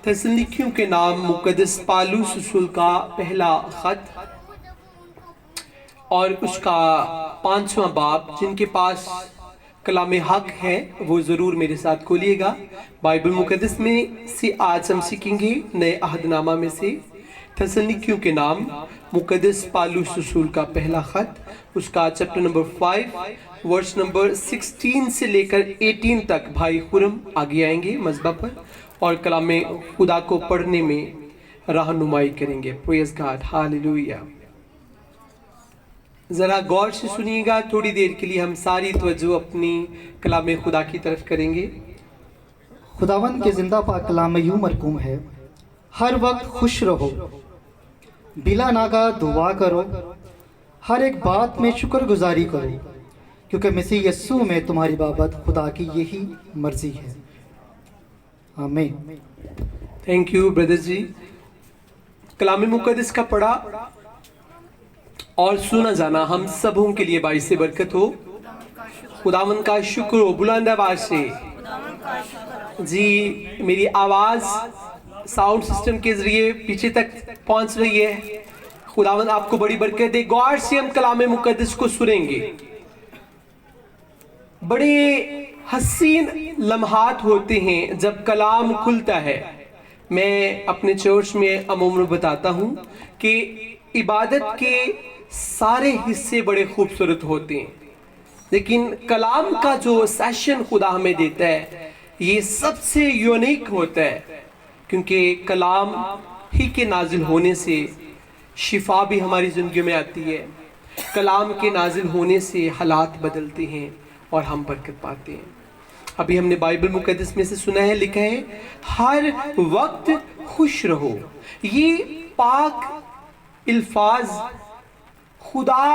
तसल्लिकियों के नाम मुक़द्दस पालूस रसूल का पहला ख़त और उसका 5वां बाब। जिनके पास कलाम हक है वो ज़रूर मेरे साथ खोलिएगा। बाइबल मुक़द्दस में से आज हम सीखेंगे नए अहदनामा में से तसल्लिकियों के नाम मुक़द्दस पालूस रसूल का पहला ख़त, उसका चैप्टर नंबर 5 वर्स नंबर 16 से लेकर 18 तक। भाई खुरम आगे आएंगे मज़बा पर और कलाम खुदा को पढ़ने में रहनुमाई करेंगे। Praise God, hallelujah. ज़रा गौर से सुनिएगा, थोड़ी देर के लिए हम सारी तवज्जो अपनी कलाम खुदा की तरफ करेंगे। खुदावंद के जिंदा पाक कलाम यूं मरकूम है, हर वक्त खुश रहो, बिला नागा दुआ करो, हर एक बात में शुक्रगुजारी करो, क्योंकि मसीह यस्सू में तुम्हारी बाबत खुदा की यही मर्जी है। आमीन। थैंक यू ब्रदर जी। कलाम मुक़द्दस का पढ़ा और सुना जाना हम सबों के लिए बाइस से बरकत हो। खुदावंद का शुक्र हो। बुलंद आवाज से जी, मेरी आवाज साउंड सिस्टम के जरिए पीछे तक पहुंच रही है। खुदावंद आपको बड़ी बरकत दे। गौर से हम कलाम मुक़द्दस को सुनेंगे। बड़े हसीन लम्हात होते हैं जब कलाम खुलता है। मैं अपने चर्च में अमूमन बताता हूं कि इबादत के सारे हिस्से बड़े खूबसूरत होते हैं, लेकिन कलाम का जो सेशन खुदा हमें देता है ये सबसे यूनिक होता है, क्योंकि कलाम ही के नाजिल होने से शिफा भी हमारी ज़िंदगी में आती है। कलाम के नाजिल होने से हालात बदलते हैं और हम बरकत पाते हैं। अभी हमने बाइबल मुक़द्दस में से सुना है, लिखा है हर वक्त खुश रहो। ये पाक अल्फाज खुदा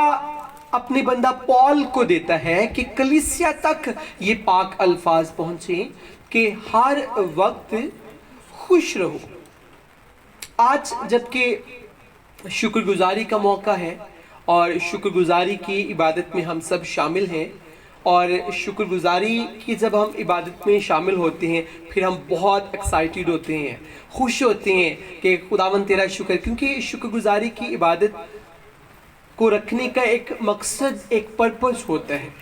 अपने बंदा पॉल को देता है कि कलीसिया तक ये पाक अल्फाज पहुंचे कि हर वक्त खुश रहो। आज जबकि शुक्रगुजारी का मौका है और शुक्रगुजारी की इबादत में हम सब शामिल हैं, और शुक्रगुजारी की जब हम इबादत में शामिल होते हैं फिर हम बहुत एक्साइटेड होते हैं, खुश होते हैं कि खुदावंद तेरा शुक्र, क्योंकि शुक्रगुजारी की इबादत को रखने का एक मकसद, एक पर्पस होता है।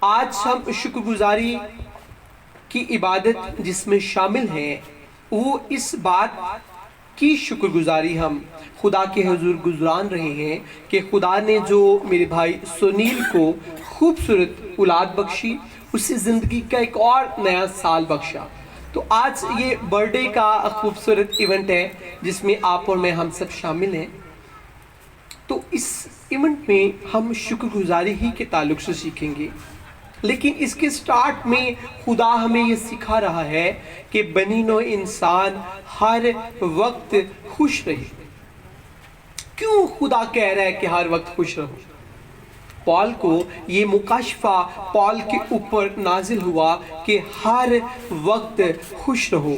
आज हम शुक्रगुजारी की इबादत जिसमें शामिल हैं वो इस बात की शुक्रगुजारी हम खुदा के हुजूर गुजरान रहे हैं कि खुदा ने जो मेरे भाई सुनील को खूबसूरत औलाद बख्शी, उससे ज़िंदगी का एक और नया साल बख्शा। तो आज ये बर्थडे का खूबसूरत इवेंट है जिसमें आप और मैं हम सब शामिल हैं। तो इस इवेंट में हम शुक्रगुजारी ही के ताल्लुक से सीखेंगे, लेकिन इसके स्टार्ट में खुदा हमें ये सिखा रहा है कि बनीनो इंसान हर वक्त खुश रहे। क्यों खुदा कह रहा है कि हर वक्त खुश रहो? पॉल को ये मुकाशफा पॉल के ऊपर नाजिल हुआ कि हर वक्त खुश रहो,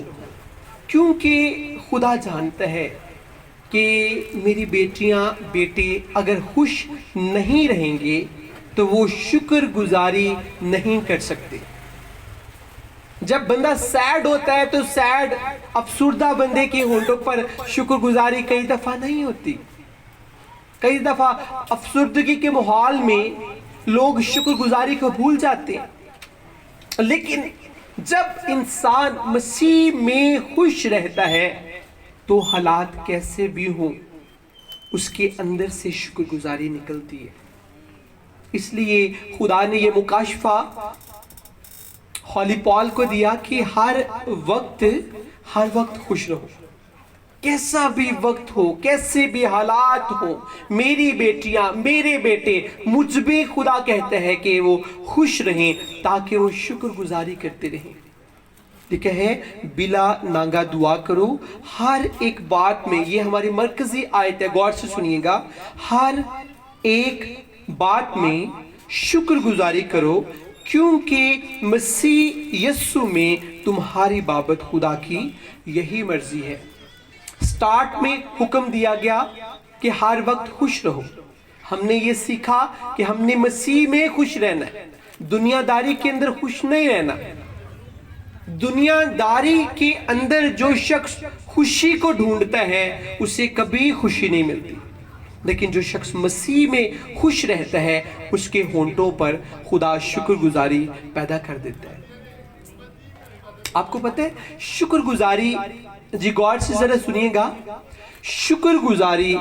क्योंकि खुदा जानता है कि मेरी बेटियां बेटे अगर खुश नहीं रहेंगे तो वो शुक्रगुजारी नहीं कर सकते। जब बंदा सैड होता है तो सैड अफसुर्दा बंदे के होंठों पर शुक्रगुजारी कई दफ़ा नहीं होती। कई दफ़ा अफसुर्दगी के माहौल में लोग शुक्रगुजारी को भूल जाते हैं, लेकिन जब इंसान मसीह में खुश रहता है तो हालात कैसे भी हों उसके अंदर से शुक्रगुजारी निकलती है। इसलिए खुदा ने ये मुकाशफा हॉली पॉल को दिया कि हर वक्त खुश रहो। कैसा भी वक्त हो, कैसे भी हालात हो, मेरी बेटियां मेरे बेटे मुझ में खुदा कहता है कि वो खुश रहें ताकि वो शुक्रगुजारी करते रहें। लिखा है बिला नागा दुआ करो, हर एक बात में। ये हमारी मरकजी आयत है, गौर से सुनिएगा। हर एक बात में शुक्रगुजारी करो, क्योंकि मसीह यस्सु में तुम्हारी बाबत खुदा की यही मर्जी है। स्टार्ट में हुक्म दिया गया कि हर वक्त खुश रहो। हमने ये सीखा कि हमने मसीह में खुश रहना है, दुनियादारी के अंदर खुश नहीं रहना। دنیا داری کے اندر جو شخص خوشی کو ڈھونڈتا ہے اسے کبھی خوشی نہیں ملتی، لیکن جو شخص مسیح میں خوش رہتا ہے اس کے ہونٹوں پر خدا شکر گزاری پیدا کر دیتا ہے۔ آپ کو پتہ ہے شکر گزاری، جی غور سے ذرا سنیے گا، شکر گزاری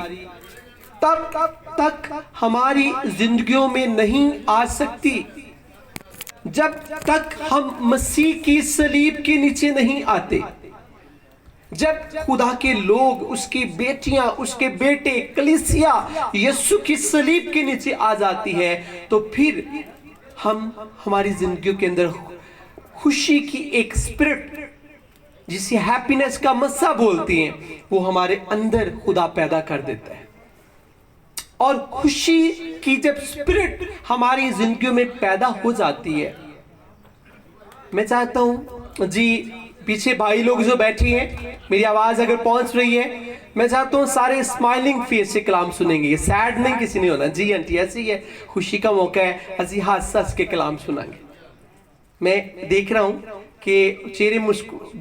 تب تک ہماری زندگیوں میں نہیں آ سکتی جب تک ہم مسیح کی صلیب کے نیچے نہیں آتے۔ جب خدا کے لوگ، اس کی بیٹیاں، اس کے بیٹے، کلیسیا یسوع کی صلیب کے نیچے آ جاتی ہے تو پھر ہم ہماری زندگیوں کے اندر خوشی کی ایک اسپرٹ جسے ہیپینس کا مسا بولتی ہیں وہ ہمارے اندر خدا پیدا کر دیتا ہے، اور خوشی کی جب اسپرٹ ہماری زندگیوں میں پیدا ہو جاتی ہے، میں چاہتا ہوں جی پیچھے بھائی لوگ جو بیٹھی ہیں، میری آواز اگر پہنچ رہی ہے، میں چاہتا ہوں سارے اسمائلنگ فیس سے کلام سنیں گے، یہ سیڈ نہیں کسی نے ہونا، جی آنٹی ایسے ہی ہے، خوشی کا موقع ہے، ہنسی ہنس کے کلام سنیں گے۔ میں دیکھ رہا ہوں کہ چہرے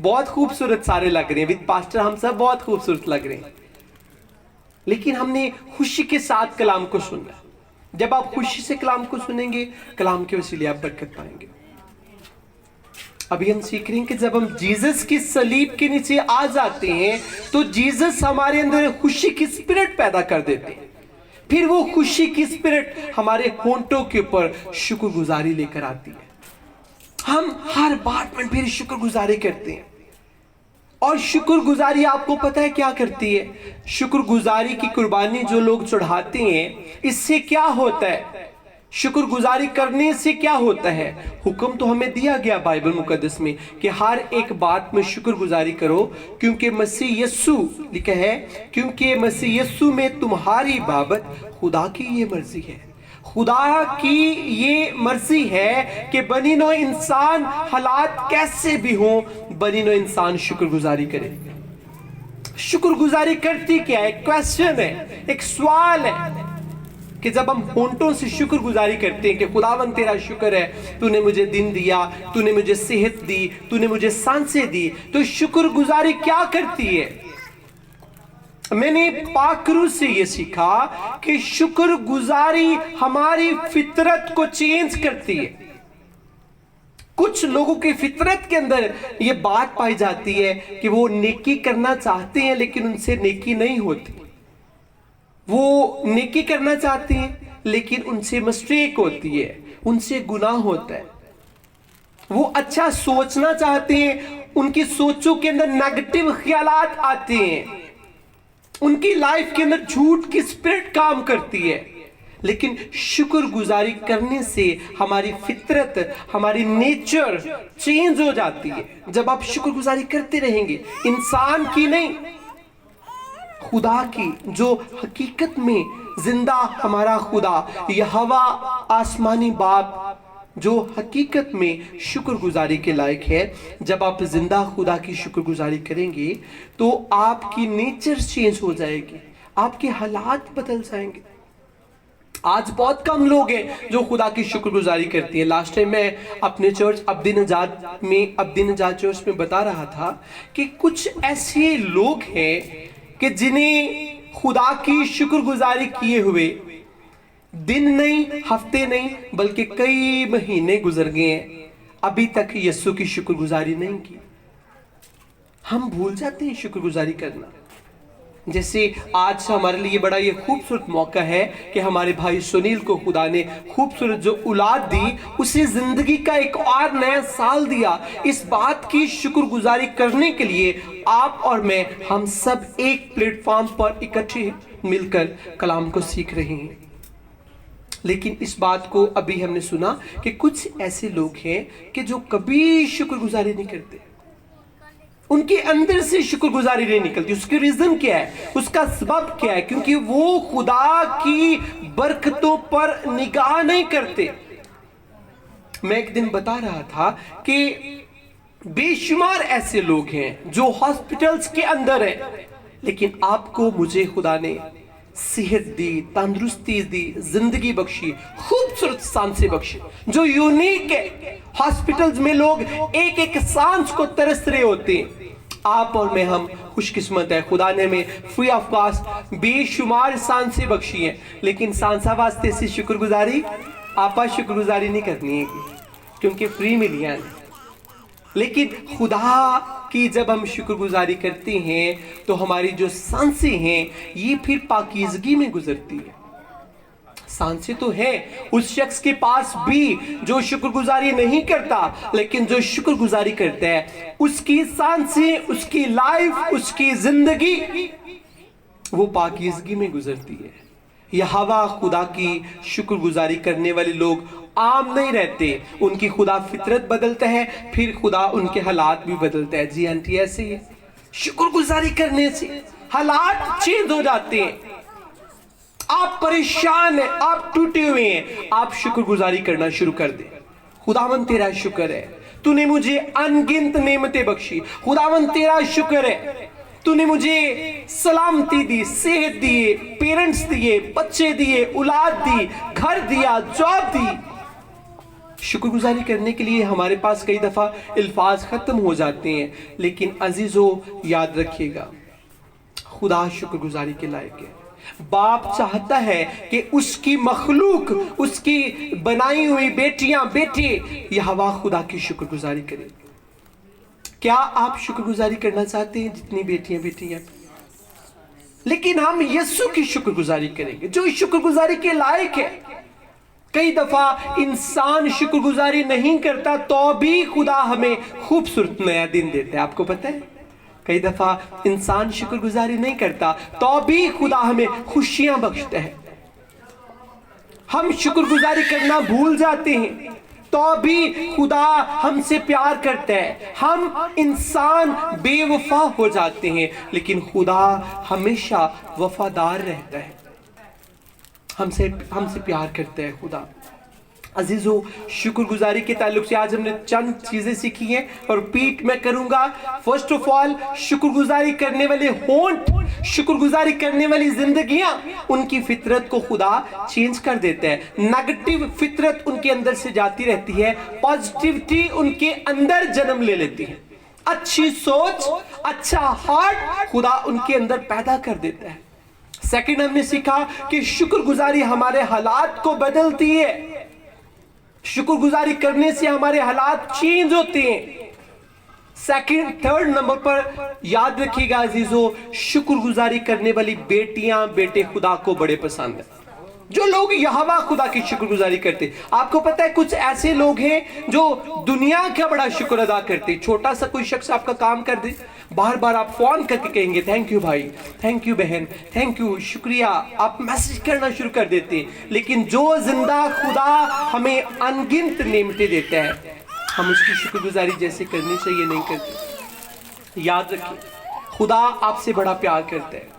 بہت خوبصورت سارے لگ رہے ہیں، وِد پاسٹر ہم سب بہت خوبصورت لگ رہے ہیں، لیکن ہم نے خوشی کے ساتھ کلام کو سننا ہے۔ جب آپ خوشی سے کلام کو سنیں گے، کلام کے وسیلے آپ برکت پائیں گے۔ ابھی ہم سیکھ رہے ہیں کہ جب ہم جیزس کی صلیب کے نیچے آ جاتے ہیں تو جیزس ہمارے اندر خوشی کی اسپرٹ پیدا کر دیتے ہیں، پھر وہ خوشی کی اسپرٹ ہمارے ہونٹوں کے اوپر شکر گزاری لے کر آتی ہے، ہم ہر بات میں پھر شکر گزاری کرتے ہیں۔ اور شکر گزاری آپ کو پتہ ہے کیا کرتی ہے؟ شکر گزاری کی قربانی جو لوگ چڑھاتے ہیں، اس سے کیا ہوتا ہے؟ شکر گزاری کرنے سے کیا ہوتا ہے؟ حکم تو ہمیں دیا گیا بائبل مقدس میں کہ ہر ایک بات میں شکر گزاری کرو، کیونکہ مسیح یسوع لکھا ہے، کیونکہ مسیح یسوع میں تمہاری بابت خدا کی یہ مرضی ہے۔ خدا کی یہ مرضی ہے کہ بنی نوع انسان حالات کیسے بھی ہوں، بنی نوع انسان شکر گزاری کرے۔ شکر گزاری کرتی کیا ہے؟ ایک کویسچن ہے، ایک سوال ہے کہ جب ہم ہونٹوں سے شکر گزاری کرتے ہیں کہ خداوند تیرا شکر ہے، تو نے مجھے دن دیا، تو نے مجھے صحت دی، تو نے مجھے سانسیں دی، تو شکر گزاری کیا کرتی ہے؟ میں نے پاک روح سے یہ سیکھا کہ شکر گزاری ہماری فطرت کو چینج کرتی ہے۔ کچھ لوگوں کی فطرت کے اندر یہ بات پائی جاتی ہے کہ وہ نیکی کرنا چاہتے ہیں لیکن ان سے نیکی نہیں ہوتی، وہ نیکی کرنا چاہتے ہیں لیکن ان سے مسٹیک ہوتی ہے، ان سے گناہ ہوتا ہے، وہ اچھا سوچنا چاہتے ہیں، ان کی سوچوں کے اندر نیگیٹو خیالات آتے ہیں، ان کی لائف کے اندر جھوٹ کی اسپرٹ کام کرتی ہے، لیکن شکر گزاری کرنے سے ہماری فطرت، ہماری نیچر چینج ہو جاتی ہے۔ جب آپ شکر گزاری کرتے رہیں گے، انسان کی نہیں، خدا کی، جو حقیقت میں زندہ ہمارا خدا یہوہ آسمانی باپ جو حقیقت میں شکر گزاری کے لائق ہے، جب آپ زندہ خدا کی شکر گزاری کریں گے تو آپ کی نیچر چینج ہو جائے گی، آپ کے حالات بدل جائیں گے۔ آج بہت کم لوگ ہیں جو خدا کی شکر گزاری کرتی ہیں۔ لاسٹ ٹائم میں اپنے چرچ عبد نجات چرچ میں بتا رہا تھا کہ کچھ ایسے لوگ ہیں کہ جنہیں خدا کی شکر گزاری کیے ہوئے دن نہیں، ہفتے نہیں، بلکہ کئی مہینے گزر گئے ہیں، ابھی تک یسوع کی شکر گزاری نہیں کی۔ ہم بھول جاتے ہیں شکر گزاری کرنا۔ جیسے آج ہمارے لیے بڑا یہ خوبصورت موقع ہے کہ ہمارے بھائی سنیل کو خدا نے خوبصورت جو اولاد دی، اسے زندگی کا ایک اور نیا سال دیا۔ اس بات کی شکر گزاری کرنے کے لیے آپ اور میں، ہم سب ایک پلیٹ فارم پر اکٹھے مل کر کلام کو سیکھ رہے ہیں۔ لیکن اس بات کو ابھی ہم نے سنا کہ کچھ ایسے لوگ ہیں کہ جو کبھی شکر گزاری نہیں کرتے، ان کے اندر سے شکر گزاری نہیں نکلتی۔ اس کی ریزن کیا ہے؟ اس کا سبب کیا ہے؟ کیونکہ وہ خدا کی برکتوں پر نگاہ نہیں کرتے۔ میں ایک دن بتا رہا تھا کہ بے شمار ایسے لوگ ہیں جو ہاسپٹلز کے اندر ہیں، لیکن آپ کو مجھے خدا نے सेहत दी, तंदुरुस्ती दी, जिंदगी बख्शी, खूबसूरत सांसें बख्शी जो यूनिक है। हॉस्पिटल्स में लोग एक एक सांस को तरस रहे होते हैं। आप और मैं, हम खुशकिस्मत है, खुदा ने हमें फ्री ऑफ कॉस्ट बेशुमार सांसें बख्शी हैं, लेकिन सांसा वास्ते से शुक्रगुजारी आपा शुक्रगुजारी नहीं करनी है क्योंकि फ्री मिली है। लेकिन खुदा की जब हम शुक्रगुजारी करते हैं तो हमारी जो सांसें हैं ये फिर पाकीज़गी में गुजरती है। सांसें तो है उस शख्स के पास भी जो शुक्रगुजारी नहीं करता, लेकिन जो शुक्रगुजारी करता है उसकी सांसें, उसकी लाइफ, उसकी जिंदगी वो पाकीज़गी में गुजरती है। यहोवा खुदा की शुक्रगुजारी करने वाले लोग आम नहीं रहते, उनकी खुदा फितरत बदलता है, फिर खुदा उनके हालात भी बदलता है। जी आंटी, ऐसे ही शुक्रगुजारी करने से हालात चेंज हो जाते हैं। आप परेशान हैं, आप टूटे हुए हैं, आप शुक्रगुजारी करना शुरू कर दें। खुदावन तेरा शुक्र है, तूने मुझे अनगिनत नेमतें बख्शी। खुदावन तेरा शुक्र है, तूने मुझे सलामती दी, सेहत दिए, पेरेंट्स दिए, बच्चे दिए, औलाद दी, घर दिया, जॉब दी। शुक्रगुजारी करने के लिए हमारे पास कई दफा अल्फाज खत्म हो जाते हैं, लेकिन अजीजों याद रखिएगा, खुदा शुक्रगुजारी के लायक है। बाप चाहता है कि उसकी मखलूक, उसकी बनाई हुई बेटियां बेटे यहोवा खुदा की शुक्रगुजारी करें। क्या आप शुक्रगुजारी करना चाहते हैं जितनी बेटियां बेटियां? लेकिन हम यीशु की शुक्रगुजारी करेंगे जो शुक्रगुजारी के लायक है। कई दफा इंसान शुक्रगुजारी नहीं करता तो भी खुदा हमें खूबसूरत नया दिन देता है। आपको पता है, कई दफा इंसान शुक्रगुजारी नहीं करता तो भी खुदा हमें खुशियां बख्शता है। हम शुक्रगुजारी करना भूल जाते हैं तो भी खुदा हमसे प्यार करता है। हम इंसान बेवफा हो जाते हैं, लेकिन खुदा हमेशा वफादार रहता है, हमसे प्यार करता है खुदा। अजीजों, शुक्रगुजारी के ताल्लुक से आज हमने चंद चीजें सीखी हैं और रिपीट मैं करूंगा। फर्स्ट ऑफ ऑल, शुक्रगुजारी करने वाले होंठ, शुक्रगुजारी करने वाली जिंदगियां, उनकी फितरत को खुदा चेंज कर देता है। नेगेटिव फितरत उनके अंदर से जाती रहती है, पॉजिटिविटी उनके अंदर जन्म ले लेती है। अच्छी सोच, अच्छा हार्ट खुदा उनके अंदर पैदा कर देता है। सेकंड, हमने सीखा कि शुक्रगुजारी हमारे हालात को बदलती है। शुक्रगुजारी करने से हमारे हालात चेंज होते हैं। सेकंड, थर्ड नंबर पर याद रखिएगा अजीजों, शुक्रगुजारी करने वाली बेटियां बेटे खुदा को बड़े पसंद है। जो लोग यहोवा खुदा की शुक्रगुजारी करते, आपको पता है कुछ ऐसे लोग हैं जो दुनिया का बड़ा शुक्र अदा करते। छोटा सा कोई शख्स आपका काम कर दे, बार बार आप फोन करके कहेंगे थैंक यू भाई, थैंक यू बहन, थैंक यू, शुक्रिया, आप मैसेज करना शुरू कर देते हैं। लेकिन जो जिंदा खुदा हमें अनगिनत नेमतें देता है, हम उसकी शुक्रगुजारी जैसे करनी चाहिए नहीं करते। याद रखिए, खुदा आपसे बड़ा प्यार करता है।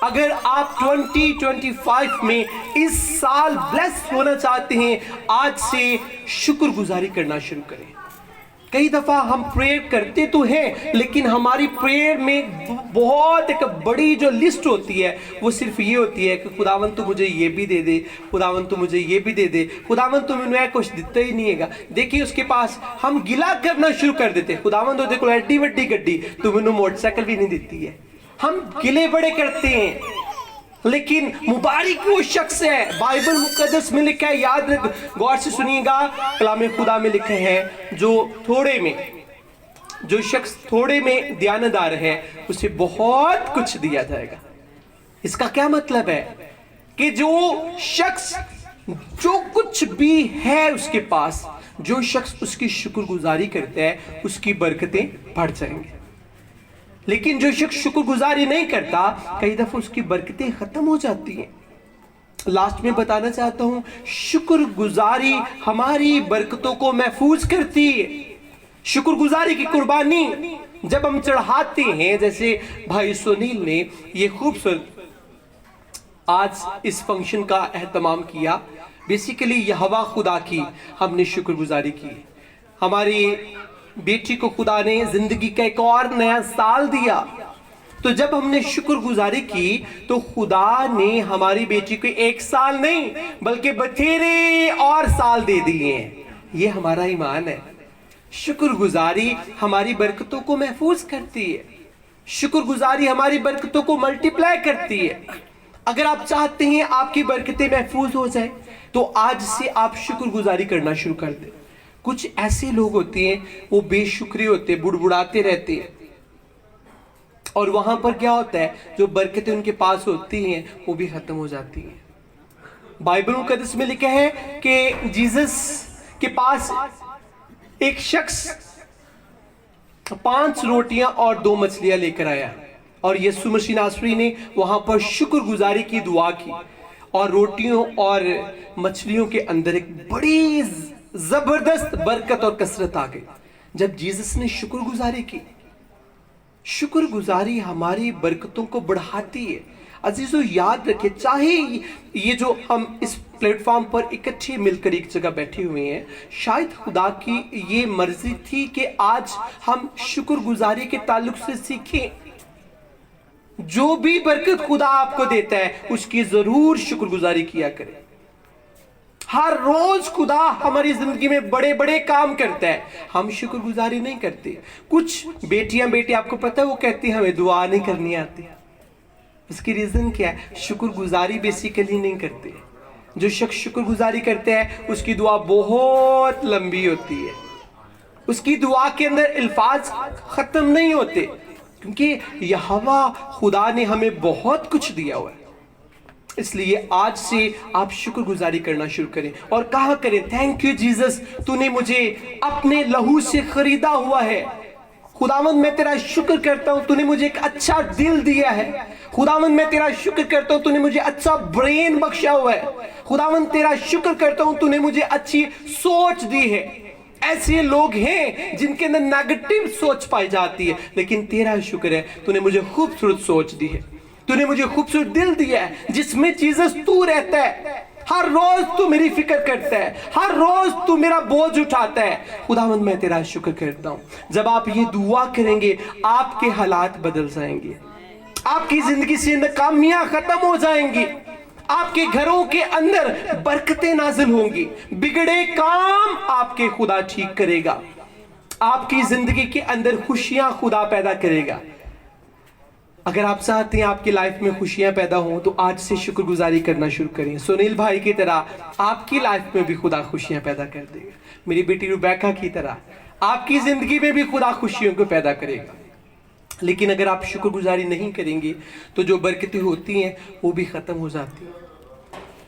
अगर आप 2025 में इस साल ब्लेस होना चाहते हैं, आज से शुक्रगुजारी करना शुरू करें। कई दफा हम प्रेयर करते तो हैं, लेकिन हमारी प्रेयर में बहुत एक बड़ी जो लिस्ट होती है वो सिर्फ ये होती है कि खुदावन तू मुझे ये भी दे दे, खुदावन तू मुझे ये भी दे दे, खुदावन तू मैंने कुछ देता ही नहीं है। देखिए उसके पास हम गिला करना शुरू कर देते, खुदावन तो देखो एड्डी वड्डी गड्डी, तू मैंने मोटरसाइकिल भी नहीं देती है। हम गिले बड़े करते हैं, लेकिन मुबारक वो शख्स है, बाइबल मुकद्दस में लिखा है, याद गौर से सुनिएगा, कलाम खुदा में लिखा है, जो शख्स थोड़े में दयानतदार है उसे बहुत कुछ दिया जाएगा। इसका क्या मतलब है कि जो शख्स जो कुछ भी है उसके पास, जो शख्स उसकी शुक्रगुजारी करता है उसकी बरकतें बढ़ जाएंगी। लेकिन जो शख्स शुक्रगुजारी नहीं करता, कई दफा उसकी बरकतें खत्म हो जाती हैं। लास्ट में बताना चाहता हूं, शुक्रगुजारी हमारी बरकतों को महफूज करती है। शुक्रगुजारी की कुर्बानी जब हम चढ़ाते हैं, जैसे भाई सुनील ने ये खूबसूरत आज इस फंक्शन का एहतमाम किया, बेसिकली यहोवा खुदा की हमने शुक्रगुजारी की। हमारी बेटी को खुदा ने जिंदगी का एक और नया साल दिया, تو جب ہم نے شکر گزاری کی تو خدا نے ہماری بیٹی کو 1 سال نہیں بلکہ بتھیرے اور سال دے دیے ہیں. یہ ہمارا ایمان ہے. شکر گزاری ہماری برکتوں کو محفوظ کرتی ہے. شکر گزاری ہماری برکتوں کو ملٹیپلائی کرتی ہے. اگر آپ چاہتے ہیں آپ کی برکتیں محفوظ ہو جائیں تو آج سے آپ شکر گزاری کرنا شروع کر دیں. کچھ ایسے لوگ ہوتے ہیں وہ بے شکری ہوتے ہیں, بڑبڑاتے رہتے ہیں, اور وہاں پر کیا ہوتا ہے, جو برکتیں ان کے پاس ہوتی ہیں وہ بھی ختم ہو جاتی ہیں. بائبل مقدس میں لکھا ہے کہ جیسس کے پاس ایک شخص 5 روٹیاں اور 2 مچھلیاں لے کر آیا, اور یسوع مسیح ناصری نے وہاں پر شکر گزاری کی دعا کی, اور روٹیوں اور مچھلیوں کے اندر ایک بڑی زبردست برکت اور کثرت آ گئی جب جیسس نے شکر گزاری کی. شکر گزاری ہماری برکتوں کو بڑھاتی ہے. عزیزو یاد رکھیں, چاہے یہ جو ہم اس پلیٹ فارم پر اکٹھے مل کر ایک جگہ بیٹھے ہوئے ہیں, شاید خدا کی یہ مرضی تھی کہ آج ہم شکر گزاری کے تعلق سے سیکھیں. جو بھی برکت خدا آپ کو دیتا ہے اس کی ضرور شکر گزاری کیا کریں. ہر روز خدا ہماری زندگی میں بڑے بڑے کام کرتا ہے, ہم شکر گزاری نہیں کرتے. کچھ بیٹیاں بیٹے آپ کو پتہ ہے وہ کہتی ہیں ہمیں دعا نہیں کرنی آتی. اس کی ریزن کیا ہے؟ شکر گزاری بیسیکلی نہیں کرتے. جو شخص شکر گزاری کرتے ہیں اس کی دعا بہت لمبی ہوتی ہے. اس کی دعا کے اندر الفاظ ختم نہیں ہوتے, کیونکہ یہوہ خدا نے ہمیں بہت کچھ دیا ہوا ہے. اس لیے آج سے آپ شکر گزاری کرنا شروع کریں اور کہا کریں, تھینک یو جیسس, تو نے مجھے اپنے لہو سے خریدا ہوا ہے. خداوند میں تیرا شکر کرتا ہوں تو نے مجھے ایک اچھا دل دیا ہے. خداوند میں تیرا شکر کرتا ہوں تو نے مجھے اچھا برین بخشا ہوا ہے. خداوند تیرا شکر کرتا ہوں تو نے مجھے اچھی سوچ دی ہے. ایسے لوگ ہیں جن کے اندر نیگیٹو سوچ پائی جاتی ہے, لیکن تیرا شکر ہے تو نے مجھے خوبصورت سوچ دی ہے, تو نے مجھے خوبصورت دل دیا ہے جس میں جیسس تو رہتا ہے. ہر روز تو میری فکر کرتا ہے, ہر روز تو میرا بوجھ اٹھاتا ہے. خداوند میں تیرا شکر کرتا ہوں. جب آپ یہ دعا کریں گے آپ کے حالات بدل جائیں گے, آپ کی زندگی سے ناکامیاں ختم ہو جائیں گی, آپ کے گھروں کے اندر برکتیں نازل ہوں گی, بگڑے کام آپ کے خدا ٹھیک کرے گا, آپ کی زندگی کے اندر خوشیاں خدا پیدا کرے گا. اگر آپ چاہتے ہیں آپ کی لائف میں خوشیاں پیدا ہوں تو آج سے شکر گزاری کرنا شروع کریں. سنیل بھائی کی طرح آپ کی لائف میں بھی خدا خوشیاں پیدا کر دے گا. میری بیٹی روبیکا کی طرح آپ کی زندگی میں بھی خدا خوشیوں کو پیدا کرے گا. لیکن اگر آپ شکر گزاری نہیں کریں گے تو جو برکتیں ہوتی ہیں وہ بھی ختم ہو جاتی ہیں.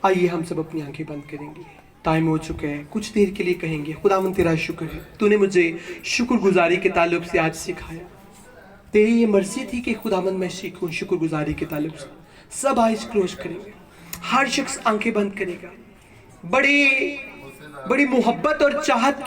آئیے ہم سب اپنی آنکھیں بند کریں گے. ٹائم ہو چکا ہے, کچھ دیر کے لیے کہیں گے, خداوند تیرا شکر ہے, تو نے مجھے شکر گزاری کے تعلق سے آج سکھایا. تیری یہ مرضی تھی کہ خداوند میں سیکھوں شکر گزاری کے تعلق سے. سب آئیز کلوز کریں گے, ہر شخص آنکھیں بند کرے گا. بڑی محبت اور چاہت